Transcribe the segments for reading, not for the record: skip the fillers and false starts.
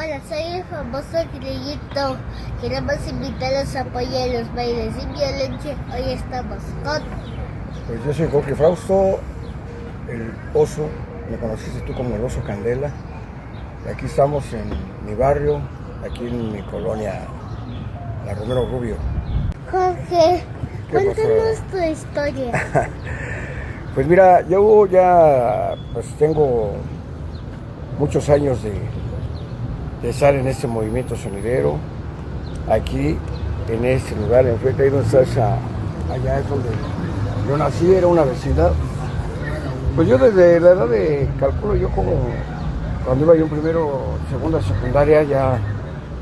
Hola, soy el famoso grillito. Queremos invitarlos a apoyar los bailes sin violencia. Hoy estamos con... Pues yo soy Jorge Frausto, el oso, me conociste tú como el oso Candela. Y aquí estamos en mi barrio, aquí en mi colonia, la Romero Rubio. Jorge, cuéntanos pasó? tu historia. Pues mira, yo ya tengo muchos años de estar en este movimiento sonidero, aquí en este lugar, enfrente, ahí donde estás, allá es donde yo nací, era una vecindad. Pues yo desde la edad de, calculo yo como, cuando iba yo en primero, segunda, secundaria, ya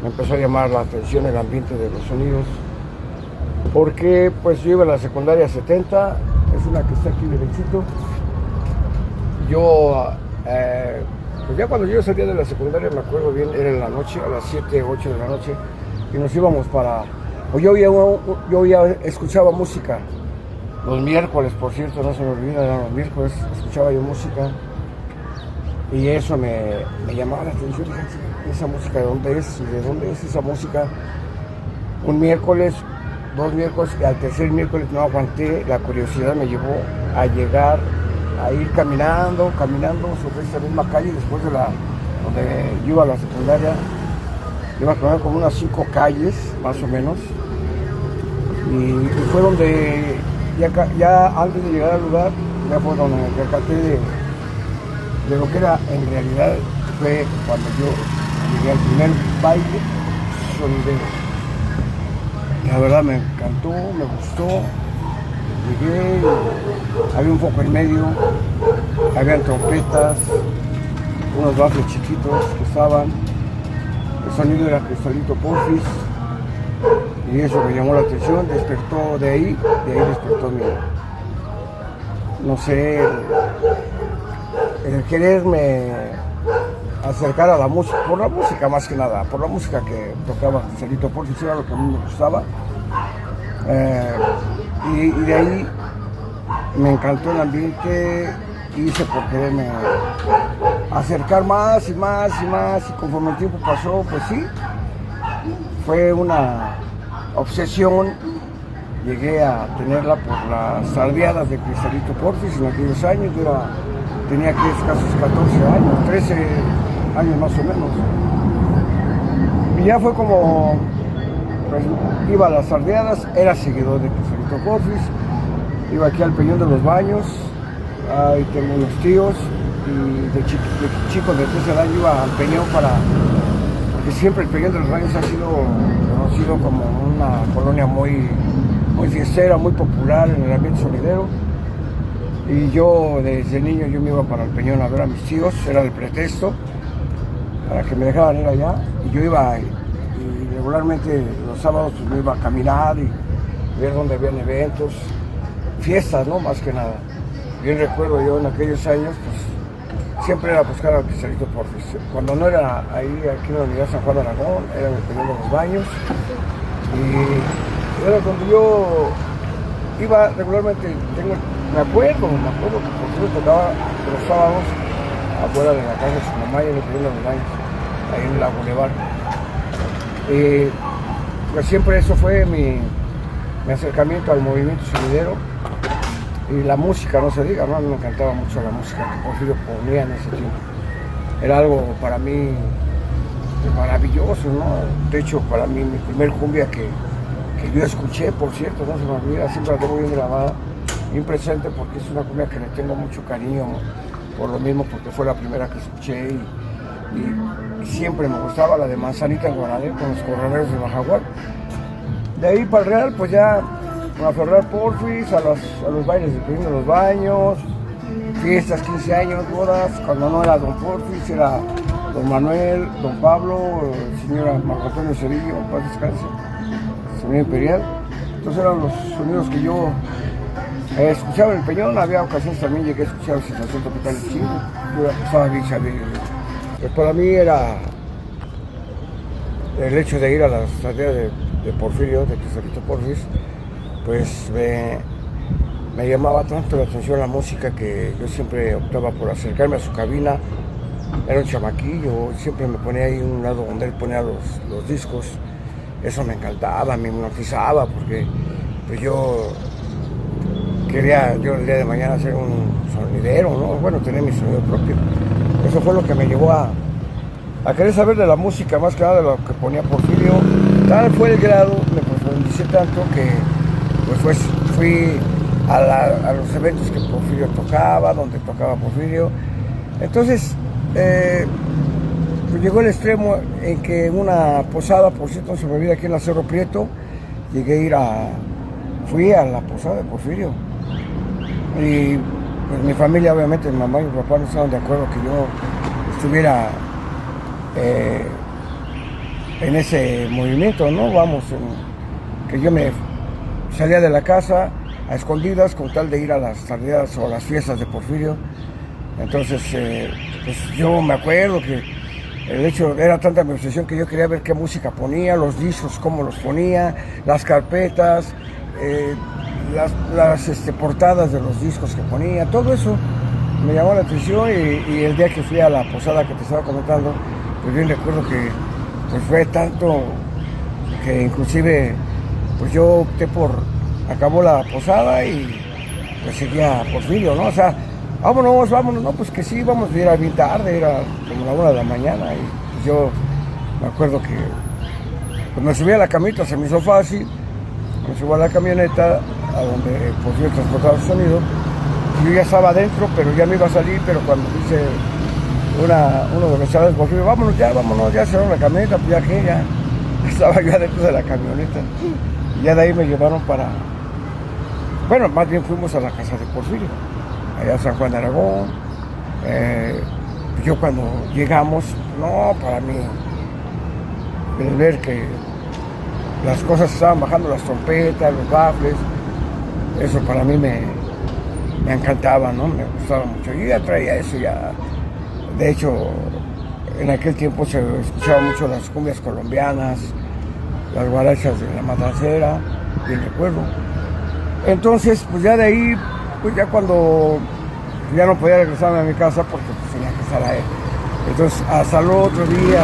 me empezó a llamar la atención el ambiente de los sonidos, porque pues yo iba a la secundaria 70, es una que está aquí derechito. Yo, pues ya cuando yo salía de la secundaria, me acuerdo bien, era en la noche, a las 7, 8 de la noche, y nos íbamos para, pues yo ya escuchaba música, los miércoles, por cierto, no se me olvida, eran los miércoles, escuchaba yo música, y eso me llamaba la atención, dije, esa música, ¿de dónde es? ¿De dónde es esa música? Un miércoles, 2 miércoles, y al tercer miércoles no aguanté, la curiosidad me llevó a llegar, a ir caminando sobre esta misma calle, después de donde yo iba a la secundaria, iba a caminar como unas 5 calles, más o menos, y fue donde, ya antes de llegar al lugar, ya fue donde me percaté de lo que era en realidad, fue cuando yo llegué al primer baile sonidero. La verdad me encantó, me gustó. Llegué, había un foco en medio, habían trompetas, unos bafles chiquitos que estaban, el sonido era Cristalito Porfis, y eso me llamó la atención, despertó de ahí despertó no sé, el quererme acercar a la música, por la música más que nada, por la música que tocaba Cristalito Porfis, era lo que a mí me gustaba. Y de ahí me encantó el ambiente, hice por quererme acercar más y conforme el tiempo pasó, pues sí, fue una obsesión, llegué a tenerla por las tardeadas de Cristalito Porfis en aquellos años, tenía aquí escasos 14 años, 13 años más o menos, y ya fue como, pues iba a las tardeadas, era seguidor de Cristalito Porfis, iba aquí al Peñón de los Baños, ahí tengo unos tíos, y de chico de 13 años iba al Peñón porque siempre el Peñón de los Baños ha sido conocido como una colonia muy fiestera, muy popular en el ambiente sonidero, y yo desde niño yo me iba para el Peñón a ver a mis tíos, era el pretexto para que me dejaran ir allá, y yo iba, y regularmente los sábados pues, me iba a caminar y ver dónde habían eventos, fiestas, ¿no? Más que nada. Bien recuerdo yo en aquellos años, pues siempre era buscar al Cristalito Porfis. Cuando no era ahí, aquí en la Unidad San Juan de Aragón, era en el Peñón de los Baños, y era donde yo iba regularmente, me acuerdo que porque yo tocaba los sábados afuera de la casa de su mamá y en el Peñón de los Baños, ahí en la Boulevard. Pues siempre eso fue mi acercamiento al movimiento sonidero, y la música, no se diga, ¿no? A mí me encantaba mucho la música que Porfirio ponía en ese tiempo. Era algo para mí maravilloso, ¿no? De hecho, para mí, mi primer cumbia que yo escuché, por cierto, no se me olvida, siempre la tengo bien grabada, bien presente, porque es una cumbia que le tengo mucho cariño, por lo mismo, porque fue la primera que escuché, y siempre me gustaba la de Manzanita en Guanadé con los corraleros de Bajaguar. De ahí para el Real, pues ya a Ferrar Porfis, a los bailes de Peñón de los Baños, fiestas, 15 años, bodas, cuando no era Don Porfis, era Don Manuel, Don Pablo, señora Marco Antonio Cedillo, paz descanse, señor Imperial. Entonces eran los sonidos que yo escuchaba en el Peñón. Había ocasiones también llegué a escuchar Sensación Tropical de Chile, yo estaba bien sabido. Pues para mí era el hecho de ir a las tareas de Porfirio, de Cristalito Porfis, pues me llamaba tanto la atención la música que yo siempre optaba por acercarme a su cabina era un chamaquillo, siempre me ponía ahí un lado donde él ponía los discos. Eso me encantaba, me hipnotizaba, porque pues yo quería el día de mañana ser un sonidero, ¿no? Bueno, tener mi sonido propio. Eso fue lo que me llevó a querer saber de la música, más que nada de lo que ponía Porfirio. Tal fue el grado, me profundicé tanto que pues fui a los eventos que Porfirio tocaba, donde tocaba Porfirio. Entonces, pues llegó el extremo en que en una posada, por cierto, se me olvida aquí en la Cerro Prieto, fui a la posada de Porfirio. Y pues mi familia, obviamente, mi mamá y mi papá no estaban de acuerdo que yo estuviera en ese movimiento, ¿no? Que yo me salía de la casa a escondidas con tal de ir a las tardeadas o las fiestas de Porfirio. Entonces, pues yo me acuerdo que el hecho era tanta mi obsesión que yo quería ver qué música ponía, los discos, cómo los ponía, las carpetas, las portadas de los discos que ponía, todo eso me llamó la atención y el día que fui a la posada que te estaba comentando, pues bien recuerdo que pues fue tanto que inclusive pues yo opté acabó la posada y pues seguía Porfirio, ¿no? O sea, vámonos, no, pues que sí, vamos a ir a bien tarde, era como la 1 de la mañana y pues yo me acuerdo que pues me subí a la camita, se me hizo fácil, me subí a la camioneta a donde Porfirio transportaba el sonido, y yo ya estaba adentro, pero ya me iba a salir, pero cuando dice uno de los chavales de Porfirio, vámonos, ya cerró la camioneta, pues ya que ya estaba yo adentro de la camioneta, y ya de ahí me llevaron bueno, más bien fuimos a la casa de Porfirio, allá a San Juan de Aragón. Yo cuando llegamos, no, para mí, el ver que las cosas estaban bajando, las trompetas, los baffles, eso para mí me encantaba, ¿no? Me gustaba mucho. Yo ya traía eso ya. De hecho, en aquel tiempo se escuchaba mucho las cumbias colombianas, las guarachas de la Matancera, bien recuerdo. Entonces, pues ya de ahí, pues ya cuando ya no podía regresarme a mi casa porque pues tenía que estar ahí. Entonces, hasta el otro día,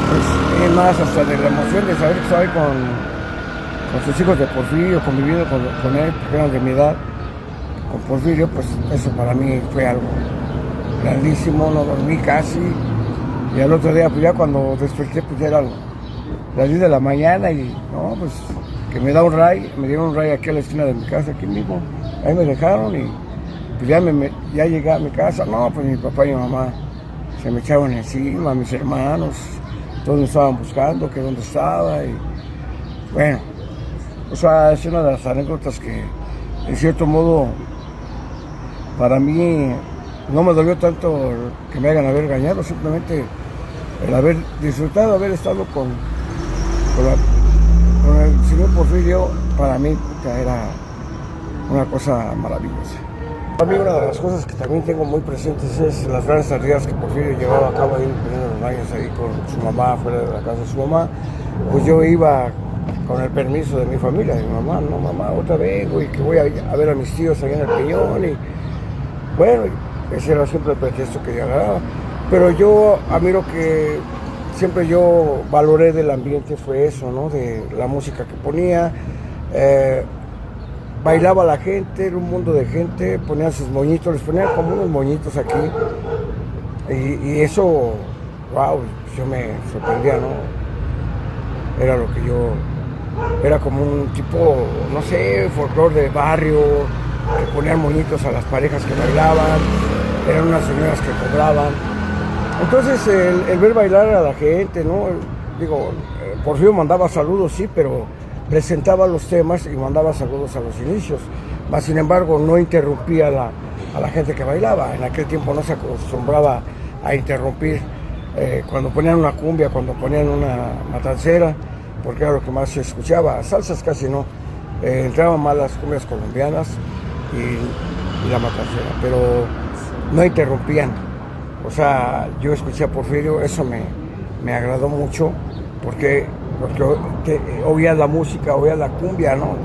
pues, es más, hasta de la emoción de saber que estaba ahí con sus hijos de Porfirio, conviviendo con él, porque eran de mi edad, con Porfirio, pues eso para mí fue algo grandísimo, no dormí casi, y al otro día, pues ya cuando desperté, pues ya era las 10 de la mañana, y no, pues que me dieron un ray aquí a la esquina de mi casa, aquí mismo, ahí me dejaron, y pues ya llegué a mi casa, no, pues mi papá y mi mamá se me echaban encima, mis hermanos, todos me estaban buscando, que dónde estaba, y bueno, o sea, es una de las anécdotas que, en cierto modo, para mí no me dolió tanto que me hayan haber engañado, simplemente el haber disfrutado, haber estado con el señor Porfirio, para mí era una cosa maravillosa. Para mí una de las cosas que también tengo muy presentes es las grandes tardeadas que Porfirio llevaba a cabo ahí en los años ahí con su mamá, fuera de la casa de su mamá. Pues yo iba con el permiso de mi familia, de mi mamá, no mamá, otra vez, güey, que voy a ver a mis tíos allá en el Peñón, y bueno, ese era siempre el pretexto que yo agarraba. Pero yo, a mí lo que siempre yo valoré del ambiente fue eso, ¿no? De la música que ponía, bailaba la gente, era un mundo de gente, ponían sus moñitos, les ponían como unos moñitos aquí, y eso, wow, yo me sorprendía, ¿no? Era lo que era como un tipo, no sé, folclore de barrio, que ponían moñitos a las parejas que bailaban, eran unas señoras que cobraban. Entonces el ver bailar a la gente, ¿no? Digo, Porfirio mandaba saludos, sí, pero presentaba los temas y mandaba saludos a los inicios. Mas, sin embargo, no interrumpía a la gente que bailaba. En aquel tiempo no se acostumbraba a interrumpir cuando ponían una cumbia, cuando ponían una matancera, porque era lo que más se escuchaba. Salsas casi no. Entraban más las cumbias colombianas y la matancera, pero no interrumpían. O sea, yo escuché a Porfirio, eso me agradó mucho, porque oía la música, oía la cumbia, ¿no?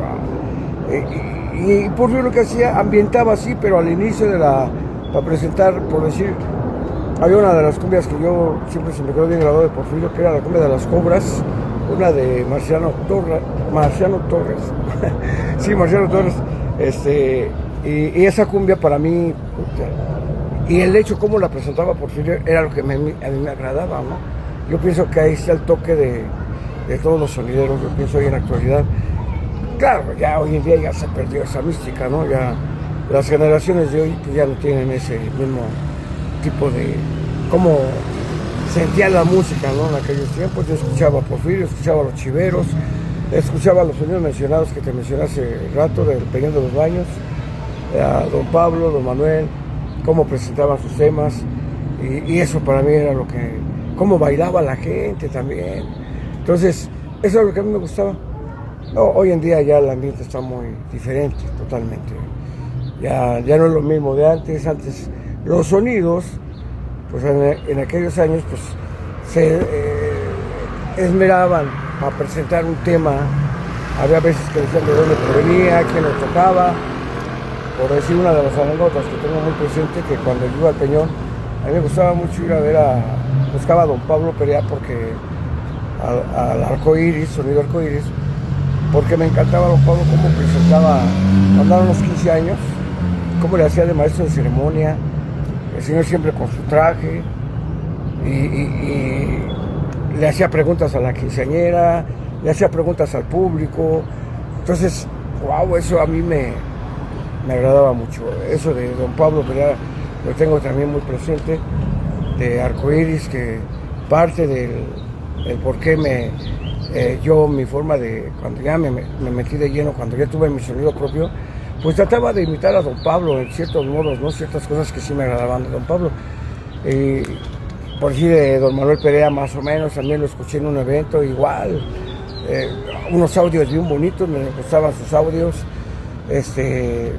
Y Porfirio lo que hacía, ambientaba así, pero al inicio para presentar, por decir, había una de las cumbias que yo siempre se me quedó bien grabado de Porfirio, que era la cumbia de las cobras, una de Marciano Torres, sí, Marciano Torres, y esa cumbia para mí, puta, y el hecho cómo la presentaba Porfirio era lo que a mí me agradaba, ¿no? Yo pienso que ahí está el toque de todos los sonideros, yo pienso hoy en la actualidad. Claro, ya hoy en día ya se perdió esa mística, ¿no? Ya las generaciones de hoy pues, ya no tienen ese mismo tipo de cómo sentía la música, ¿no? En aquellos tiempos yo escuchaba a Porfirio, escuchaba a los chiveros, escuchaba los sonidos mencionados que te mencioné hace rato, del Peñón de los Baños, a don Pablo, don Manuel, cómo presentaban sus temas, y eso para mí era lo que, cómo bailaba la gente también. Entonces, eso es lo que a mí me gustaba. No, hoy en día ya el ambiente está muy diferente, totalmente. Ya no es lo mismo de antes. Antes los sonidos, pues en aquellos años, pues se esmeraban a presentar un tema. Había veces que decían de dónde provenía, quién lo tocaba. Por decir una de las anécdotas que tengo muy presente, que cuando yo iba al Peñón, a mí me gustaba mucho ir a ver buscaba a don Pablo Perea porque al arcoíris, sonido arcoíris, porque me encantaba don Pablo cómo presentaba, cuando eran unos 15 años, cómo le hacía de maestro de ceremonia, el señor siempre con su traje, y le hacía preguntas a la quinceañera, le hacía preguntas al público. Entonces, wow, eso a mí me agradaba mucho. Eso de don Pablo Perea lo tengo también muy presente, de arcoíris, que parte del por qué mi forma de, cuando ya me metí de lleno, cuando ya tuve mi sonido propio, pues trataba de imitar a don Pablo en ciertos modos, ¿no? Ciertas cosas que sí me agradaban de don Pablo. Por decir de don Manuel Perea, más o menos, también lo escuché en un evento, igual. Unos audios bien bonitos, me gustaban sus audios,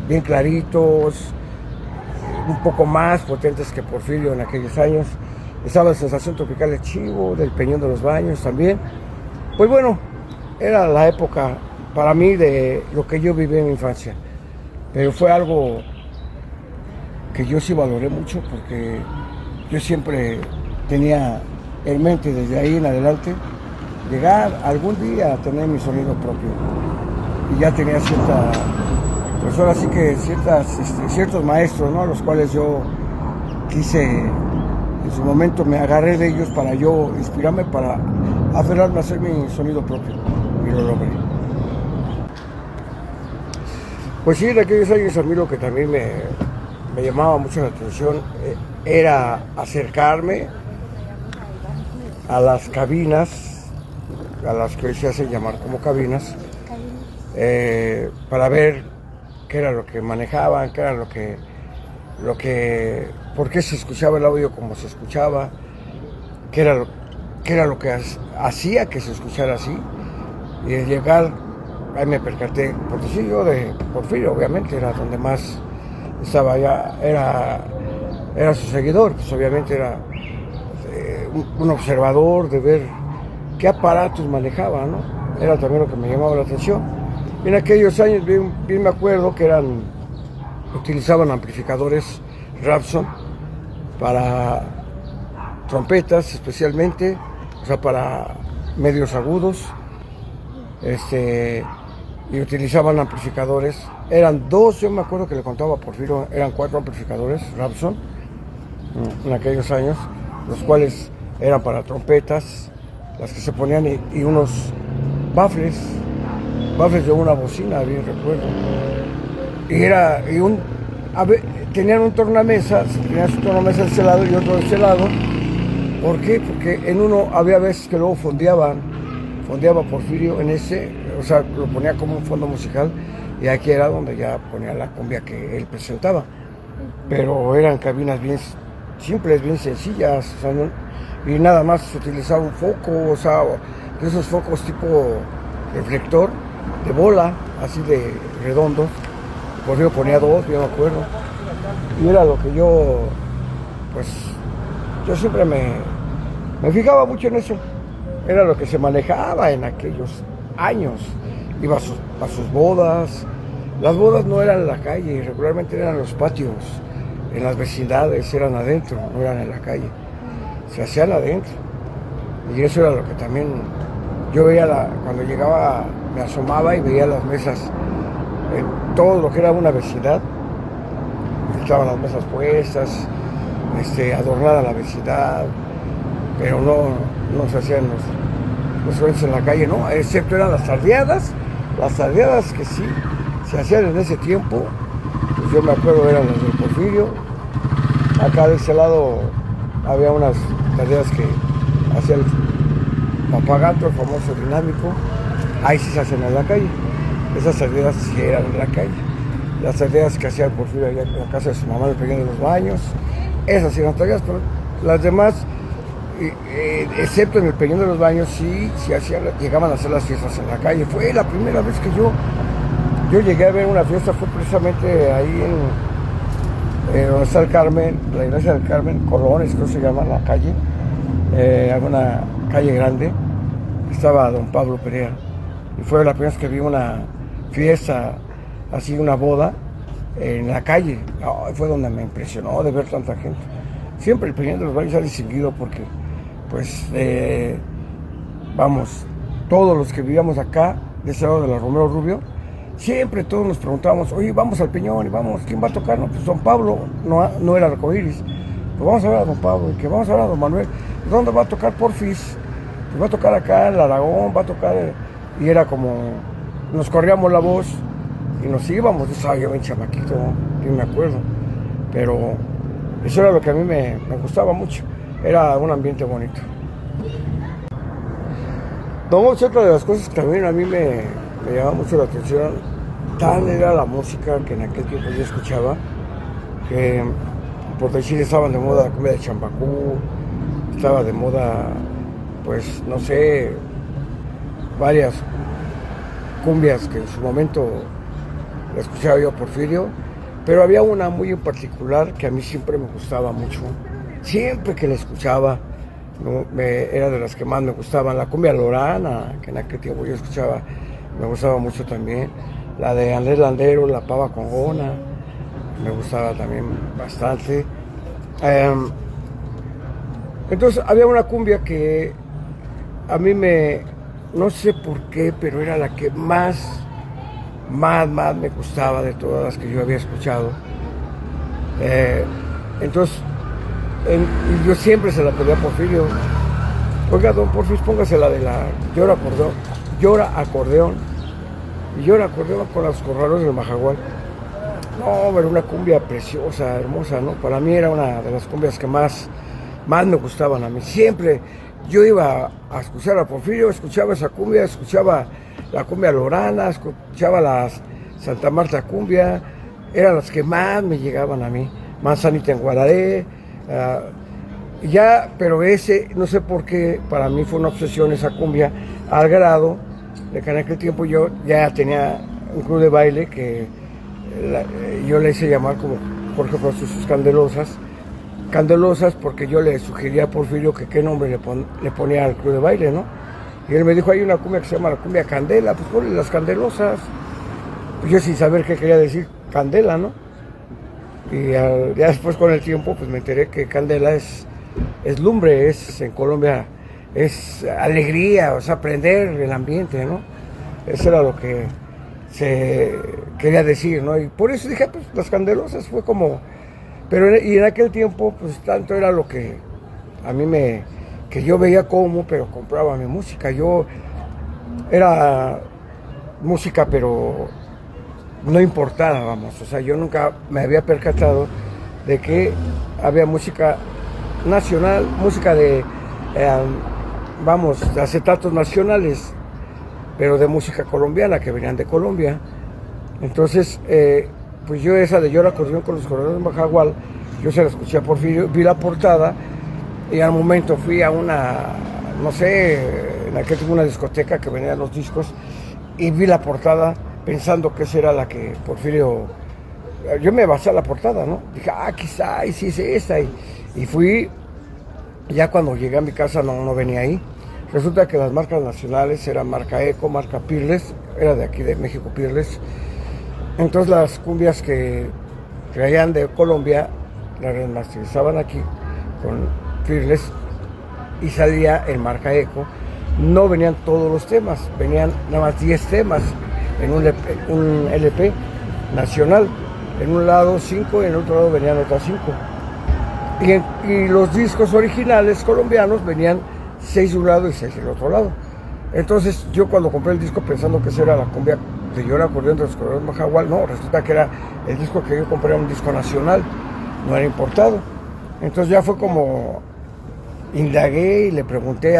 bien claritos, un poco más potentes que Porfirio en aquellos años. Estaba la Sensación Tropical de Chivo, del Peñón de los Baños también. Pues bueno, era la época para mí de lo que yo viví en mi infancia. Pero fue algo que yo sí valoré mucho, porque yo siempre tenía en mente desde ahí en adelante llegar algún día a tener mi sonido propio. Y ya tenía pues ahora sí que ciertos maestros, ¿no? A los cuales yo quise, en su momento me agarré de ellos para yo inspirarme, para aferrarme a hacer mi sonido propio, y lo logré. Pues sí, de aquellos años a mí lo que también me llamaba mucho la atención era acercarme a las cabinas, a las que hoy se hacen llamar como cabinas, para ver qué era lo que manejaban, qué era por qué se escuchaba el audio como se escuchaba, qué era lo que hacía que se escuchara así. Y al llegar, ahí me percaté, porque sí, yo de Porfirio, obviamente, era donde más estaba, ya era su seguidor, pues obviamente era un observador de ver qué aparatos manejaba, ¿no? Era también lo que me llamaba la atención. En aquellos años, bien me acuerdo que utilizaban amplificadores Rapson para trompetas especialmente, o sea, para medios agudos, y utilizaban amplificadores, eran dos, yo me acuerdo que le contaba a Porfirio, eran 4 amplificadores Rapson en aquellos años, los cuales eran para trompetas, las que se ponían, y unos baffles de una bocina, bien recuerdo. Tenían un tornamesa, tenían su tornamesa de este lado y otro de este lado. ¿Por qué? Porque en uno había veces que luego fondeaba Porfirio en ese, o sea, lo ponía como un fondo musical, y aquí era donde ya ponía la cumbia que él presentaba. Pero eran cabinas bien simples, bien sencillas, o sea, y nada más se utilizaba un foco, o sea, de esos focos tipo reflector, de bola, así de redondos. Porfirio ponía 2, yo me acuerdo. Y era lo que yo siempre me fijaba mucho en eso. Era lo que se manejaba en aquellos años. Iba a sus bodas. Las bodas no eran en la calle, regularmente eran en los patios. en las vecindades, eran adentro, no eran en la calle, se hacían adentro. Y eso era lo que también yo veía cuando llegaba, me asomaba y veía las mesas, todo lo que era una vecindad, estaban las mesas puestas, adornada la vecindad, pero no se hacían los eventos en la calle, no, excepto eran las tardeadas que sí se hacían en ese tiempo. Pues yo me acuerdo eran las del Porfirio. Acá de ese lado había unas tardeadas que hacía el Papagato, el famoso dinámico, ahí sí se hacen en la calle. Esas tardeadas sí eran en la calle. Las tardeadas que hacía el Porfirio allá en la casa de su mamá, el Peñón de los Baños, esas sí eran tardeadas, pero las demás, excepto en el Peñón de los Baños, sí llegaban a hacer las fiestas en la calle. Fue la primera vez que yo llegué a ver una fiesta, fue precisamente ahí en donde está el Carmen, la iglesia del Carmen, Colones, creo que se llama la calle, una calle grande, estaba don Pablo Perea, y fue la primera vez que vi una fiesta, así una boda, en la calle. Fue donde me impresionó de ver tanta gente. Siempre el Peñón de los Baños ha distinguido porque, pues, vamos, todos los que vivíamos acá, de ese lado de la Romero Rubio, siempre todos nos preguntábamos, oye, vamos al Peñón y vamos, ¿quién va a tocar? No, pues don Pablo, no era Arcoíris, pues vamos a ver a don Pablo, y que vamos a ver a don Manuel, ¿dónde va a tocar Porfis? Pues va a tocar acá en el Aragón, va a tocar, y era como, nos corríamos la voz y nos íbamos. Yo estaba yo bien chamaquito, yo me acuerdo, pero eso era lo que a mí me gustaba mucho, era un ambiente bonito. No, otra de las cosas que también a mí me llamaba mucho la atención, tal era la música que en aquel tiempo yo escuchaba, que por decir estaban de moda la cumbia de Chambacú, estaba de moda, pues no sé, varias cumbias que en su momento la escuchaba yo a Porfirio, pero había una muy en particular que a mí siempre me gustaba mucho, siempre que la escuchaba, era de las que más me gustaban, la cumbia lorana, que en aquel tiempo yo escuchaba, me gustaba mucho también, la de Andrés Landero, la pava congona, me gustaba también bastante. Entonces había una cumbia que a mí no sé por qué, pero era la que más me gustaba de todas las que yo había escuchado. Entonces, y yo siempre se la pedía a Porfirio. Oiga, don Porfirio, póngase la de la llora acordeón con los corraleros del Majagual. No, era una cumbia preciosa, hermosa, ¿no? Para mí era una de las cumbias que más me gustaban a mí. Siempre yo iba a escuchar a Porfirio, escuchaba esa cumbia, escuchaba la cumbia lorana, escuchaba la Santa Marta cumbia, eran las que más me llegaban a mí. Manzanita en Guararé, pero no sé por qué, para mí fue una obsesión esa cumbia, al grado de que en aquel tiempo yo ya tenía un club de baile que yo le hice llamar como Jorge Frausto y sus Candelosas, porque yo le sugería a Porfirio que qué nombre le ponía al club de baile, ¿no? Y él me dijo, hay una cumbia que se llama la cumbia Candela, pues ponle las Candelosas. Pues yo sin saber qué quería decir Candela, ¿no? Y ya después con el tiempo pues me enteré que Candela es lumbre, en Colombia es alegría, o sea, prender el ambiente, ¿no? Eso era lo que se quería decir, ¿no? Y por eso dije, pues las Candelosas fue como... y en aquel tiempo pues tanto era lo que a mí que yo veía pero compraba mi música. Era música pero no importada, vamos, o sea, yo nunca me había percatado de que había música nacional, música de acetatos nacionales, pero de música colombiana, que venían de Colombia. Entonces, pues yo esa de Llora acordeón con los corredores de Majagual, yo se la escuché a Porfirio, vi la portada, y al momento fui a no sé, en aquel tiempo una discoteca que venían los discos, y vi la portada pensando que esa era la que Porfirio... Yo me basé a la portada, ¿no? Dije, quizá, y sí es esta, y fui, ya cuando llegué a mi casa no venía ahí. Resulta que las marcas nacionales eran marca Eco, marca Pirles, era de aquí de México Pirles. Entonces las cumbias que traían de Colombia la remasterizaban aquí con Fearless y salía en marca Eco. No venían todos los temas, venían nada más 10 temas en un LP nacional. En un lado 5 y en el otro lado venían otras 5. Y los discos originales colombianos venían 6 de un lado y 6 del otro lado. Entonces yo cuando compré el disco pensando que esa era la cumbia de Yo era acordeón de los Corredores Majagual, no, resulta que era el disco que yo compré, era un disco nacional, no era importado. Entonces ya fue como indagué y le pregunté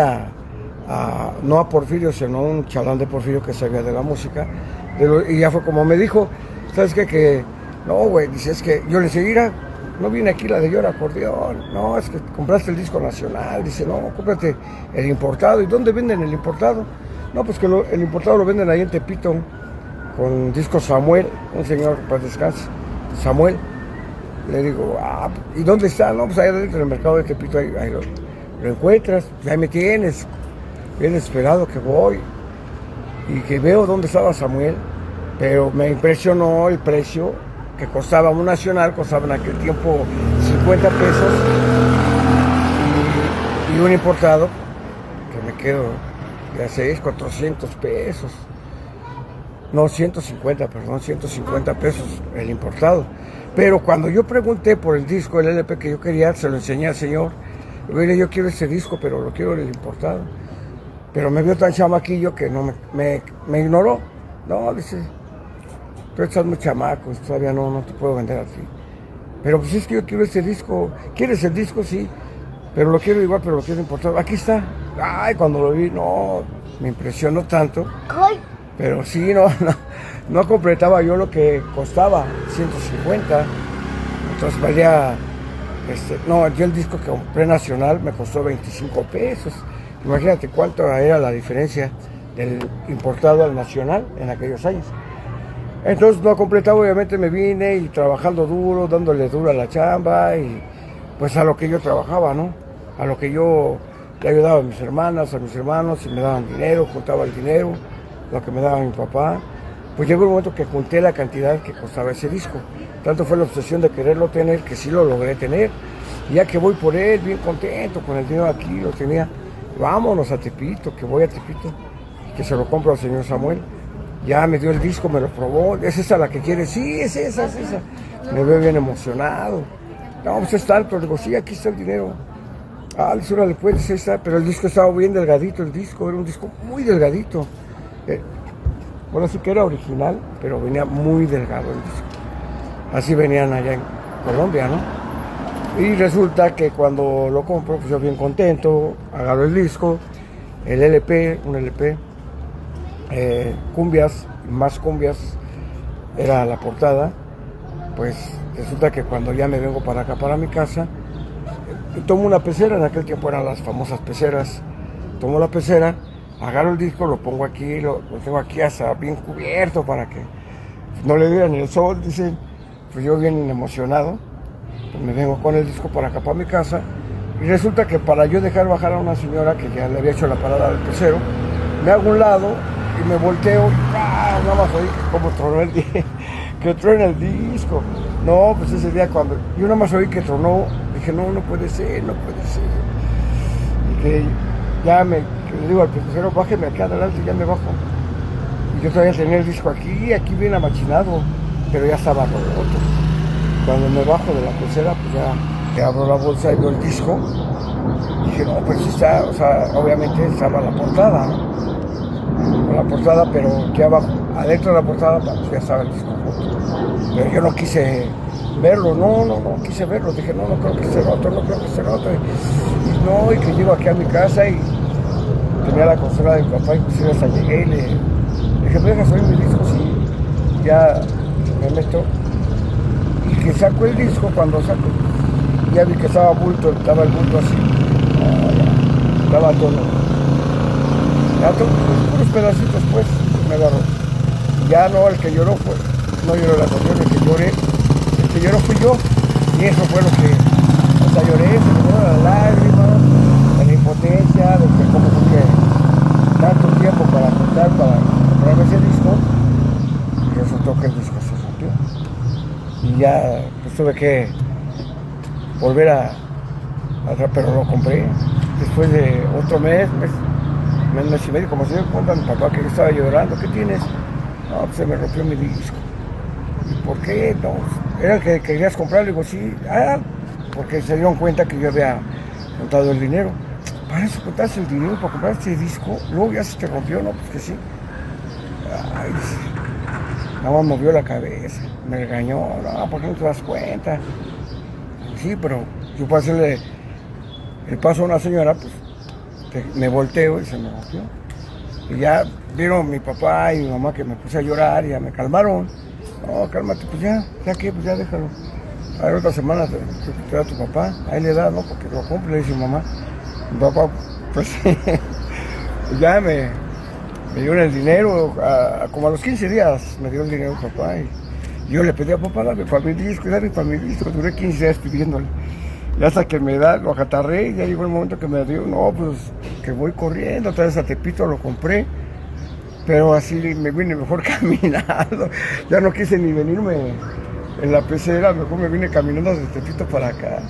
no a Porfirio, sino a un chalán de Porfirio que sabía de la música, y ya fue como me dijo, ¿sabes qué? Que no, güey, dice, es que yo le dije, mira, no viene aquí la de Yo era acordeón, no, es que compraste el disco nacional, dice, no, cómprate el importado. ¿Y dónde venden el importado? No, pues que el importado lo venden ahí en Tepito, con disco Samuel, un señor para descanso, Samuel. Le digo, ¿y dónde está? No, pues ahí dentro del mercado de Tepito, ahí lo encuentras, pues ahí me tienes, bien esperado que voy, y que veo dónde estaba Samuel, pero me impresionó el precio, que costaba un nacional, costaba en aquel tiempo 50 pesos, y un importado, que me quedo, ya sé, 400 pesos, no, 150 pesos el importado. Pero cuando yo pregunté por el disco, el LP que yo quería, se lo enseñé al señor, le dije, yo quiero ese disco, pero lo quiero el importado. Pero me vio tan chamaquillo que no me ignoró. No, dice, tú estás muy chamaco, todavía no te puedo vender así. Pero pues es que yo quiero ese disco. ¿Quieres el disco? Sí. Pero lo quiero igual, pero lo quiero importado. Aquí está. Ay, cuando lo vi, no, me impresionó tanto. Ay. Pero sí, no completaba yo lo que costaba, 150. Entonces valía, yo el disco que compré nacional me costó 25 pesos. Imagínate cuánto era la diferencia del importado al nacional en aquellos años. Entonces no completaba, obviamente me vine y trabajando duro, dándole duro a la chamba y pues a lo que yo trabajaba, ¿no? A lo que yo le ayudaba a mis hermanas, a mis hermanos, y me daban dinero, juntaba el dinero, lo que me daba mi papá. Pues llegó un momento que junté la cantidad que costaba ese disco. Tanto fue la obsesión de quererlo tener que sí lo logré tener. Y ya que voy por él, bien contento con el dinero aquí, lo tenía. Vámonos a Tepito, que voy a Tepito, que se lo compro al señor Samuel. Ya me dio el disco, me lo probó. ¿Es esa la que quiere? Sí, es esa, es esa. Me veo bien emocionado. No, pues es tanto. Le digo, sí, aquí está el dinero. Dice, órale, pues, esa. Pero el disco estaba bien delgadito, el disco. Era un disco muy delgadito. Bueno, sí que era original, pero venía muy delgado el disco. Así venían allá en Colombia, ¿no? Y resulta que cuando lo compro, pues yo bien contento, agarro el disco, el LP, un LP, cumbias, más cumbias, era la portada. Pues resulta que cuando ya me vengo para acá, para mi casa, tomo una pecera, en aquel tiempo eran las famosas peceras, tomo la pecera, agarro el disco, lo pongo aquí, lo tengo aquí hasta bien cubierto para que no le diera ni el sol, dicen. Pues yo bien emocionado, pues me vengo con el disco para acá, para mi casa, y resulta que para yo dejar bajar a una señora que ya le había hecho la parada del pecero, me hago un lado y me volteo y nada más oí como tronó que truena el disco. No, pues ese día cuando yo nada más oí que tronó, dije, no puede ser. Y que ya que le digo al pecero, bájeme acá adelante, ya me bajo. Y yo todavía tenía el disco aquí bien amachinado, pero ya estaba roto. Cuando me bajo de la pecera, pues ya abro la bolsa y veo el disco. Dije, no, pues está, o sea, obviamente estaba la portada, ¿no? La portada, pero aquí abajo, adentro de la portada, pues ya estaba el disco roto. Pero yo no quise verlo, no quise verlo. Dije, no creo que esté roto, Y que llego aquí a mi casa y tenía la consola de mi papá, inclusive hasta llegué y le dije, ¿me dejas oír mi disco? Sí, ya me meto. Y que saco el disco, cuando saco, ya vi que estaba el bulto así. Estaba todo. Unos pedacitos, pues, me agarró. Ya no, el que lloró fue, no lloró la canción, el que lloró fui yo. Y eso fue lo que, o sea, lloré, se me dieron las lágrimas, de la impotencia, de que como que tanto tiempo para contar, para comprarme ese disco, y resultó que el disco se rompió. Y ya pues tuve que volver pero lo compré. Después de otro mes y medio, como se dio cuenta mi papá que yo estaba llorando. ¿Qué tienes? No, pues se me rompió mi disco. ¿Y por qué? No, era que querías comprarlo. Digo, sí. Porque se dieron cuenta que yo había contado el dinero. Para eso contaste el dinero, para comprar este disco. Luego ya se te rompió, ¿no? Pues que sí. Ay, nada más movió la cabeza. Me regañó. No, ¿por qué no te das cuenta? Sí, pero yo para hacerle el paso a una señora, pues me volteo y se me rompió. Y ya vieron mi papá y mi mamá que me puse a llorar y ya me calmaron. No, cálmate, pues ya que, pues ya déjalo. A ver, otra semana te da tu papá, ahí le da, ¿no? Porque lo compre, le dice mamá. Mi papá, pues ya me dieron el dinero, como a los 15 días me dio el dinero papá. Y yo le pedí a papá, dame para mi disco, duré 15 días pidiéndole. Y hasta que me da, lo acatarré, y ya llegó el momento que me dio, no, pues que voy corriendo, otra vez a Tepito lo compré, pero así me vine mejor caminando, ya no quise ni venirme en la pecera, mejor me vine caminando desde Tepito para acá.